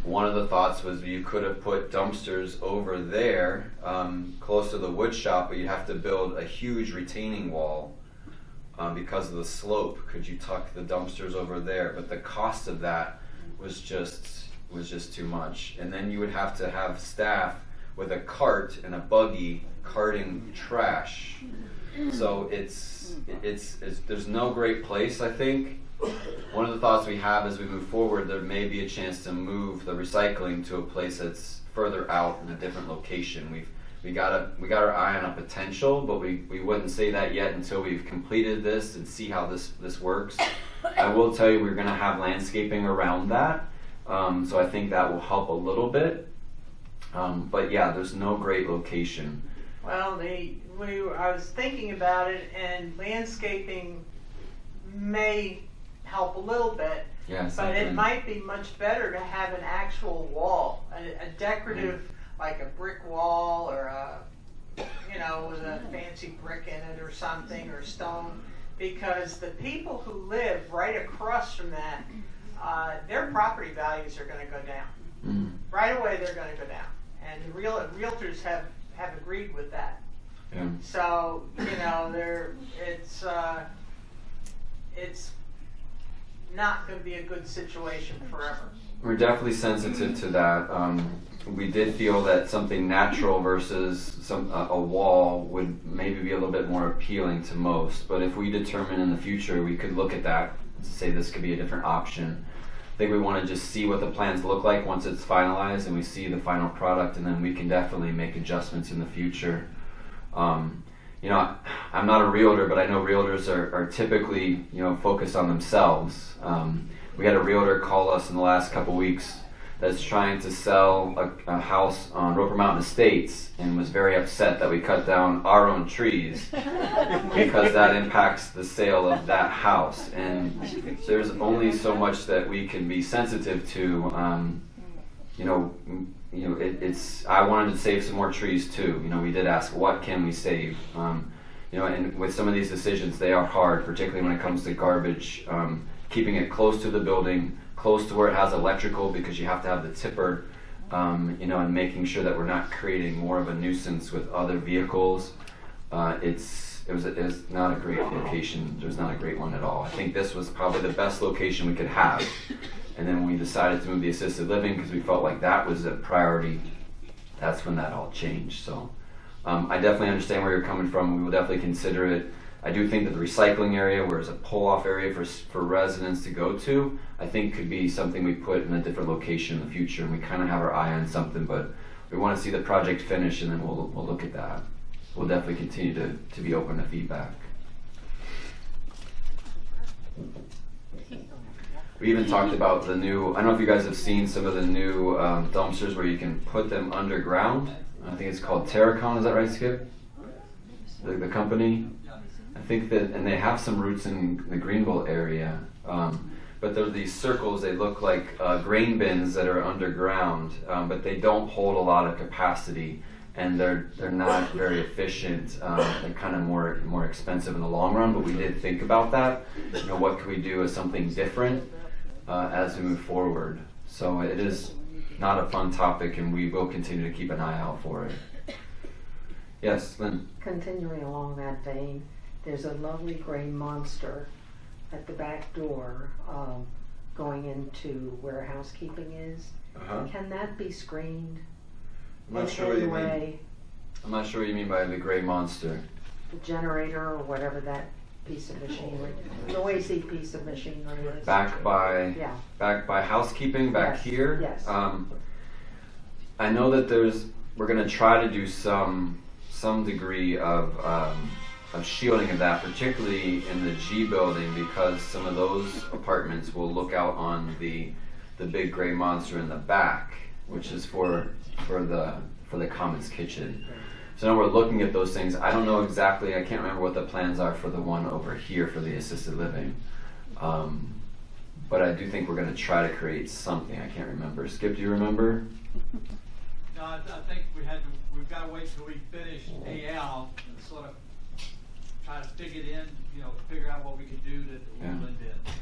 One of the thoughts was you could have put dumpsters over there, close to the wood shop, but you'd have to build a huge retaining wall because of the slope, could you tuck the dumpsters over there? But the cost of that was just too much. And then you would have to have staff with a cart and a buggy carting trash. So it's there's no great place, I think. One of the thoughts we have as we move forward, there may be a chance to move the recycling to a place that's further out in a different location. We got our eye on a potential, but we wouldn't say that yet until we've completed this and see how this works. I will tell you we're going to have landscaping around that, so I think that will help a little bit. But yeah, there's no great location. Well, I was thinking about it, and landscaping may help a little bit, but it might be much better to have an actual wall, a decorative, like a brick wall or with a fancy brick in it or something, or stone, because the people who live right across from that, their property values are going to go down. Right away, they're going to go down, and the realtors have agreed with that. Yeah. So it's not going to be a good situation forever. We're definitely sensitive to that. We did feel that something natural versus a wall would maybe be a little bit more appealing to most. But if we determine in the future we could look at that and say this could be a different option, I think we want to just see what the plans look like once it's finalized and we see the final product, and then we can definitely make adjustments in the future. I'm not a realtor, but I know realtors are typically focused on themselves. We had a realtor call us in the last couple weeks that's trying to sell a house on Roper Mountain Estates and was very upset that we cut down our own trees because that impacts the sale of that house. And there's only so much that we can be sensitive to. I wanted to save some more trees too. We did ask, what can we save? And with some of these decisions, they are hard, particularly when it comes to garbage. Keeping it close to the building, close to where it has electrical, because you have to have the tipper, and making sure that we're not creating more of a nuisance with other vehicles. It was not a great location. There's not a great one at all. I think this was probably the best location we could have. And then when we decided to move the assisted living because we felt like that was a priority, that's when that all changed. So I definitely understand where you're coming from. We will definitely consider it. I do think that the recycling area, where it's a pull-off area for residents to go to, I think could be something we put in a different location in the future. And we kind of have our eye on something, but we want to see the project finish, and then we'll look at that. We'll definitely continue to be open to feedback. We even talked about the new, I don't know if you guys have seen some of the new dumpsters where you can put them underground. I think it's called Terracon, is that right, Skip? The company? I think that, and they have some roots in the Greenville area, but they're these circles, they look like grain bins that are underground, but they don't hold a lot of capacity, and they're not very efficient. They're kind of more expensive in the long run, but we did think about that. What can we do as something different as we move forward? So it is not a fun topic, and we will continue to keep an eye out for it. Yes, Lynn? Continuing along that vein, there's a lovely gray monster at the back door going into where housekeeping is. Can that be screened? I'm not sure what you mean. I'm not sure what you mean by the gray monster. The generator or whatever that piece of machinery, noisy piece of machinery is. Back by housekeeping back here. Yes. I know that we're going to try to do some degree of shielding of that, particularly in the G building, because some of those apartments will look out on the big gray monster in the back, which is for the commons kitchen. So now we're looking at those things. I don't know exactly, I can't remember what the plans are for the one over here for the assisted living. But I do think we're going to try to create something. I can't remember. Skip, do you remember? No, I think we've got to wait till we finish AL and sort of try to figure out what we could do that will blend in.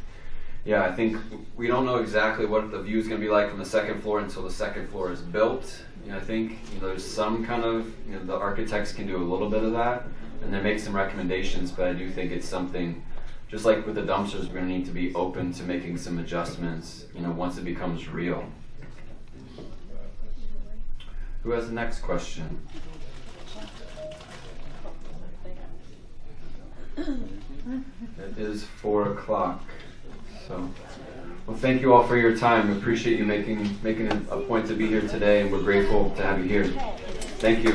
Yeah, I think we don't know exactly what the view is going to be like from the second floor until the second floor is built. I think there's some kind of, the architects can do a little bit of that and then make some recommendations, but I do think it's something, just like with the dumpsters, we're going to need to be open to making some adjustments, once it becomes real. Who has the next question? It is 4 o'clock. So, well, thank you all for your time. We appreciate you making a point to be here today, and we're grateful to have you here. Thank you.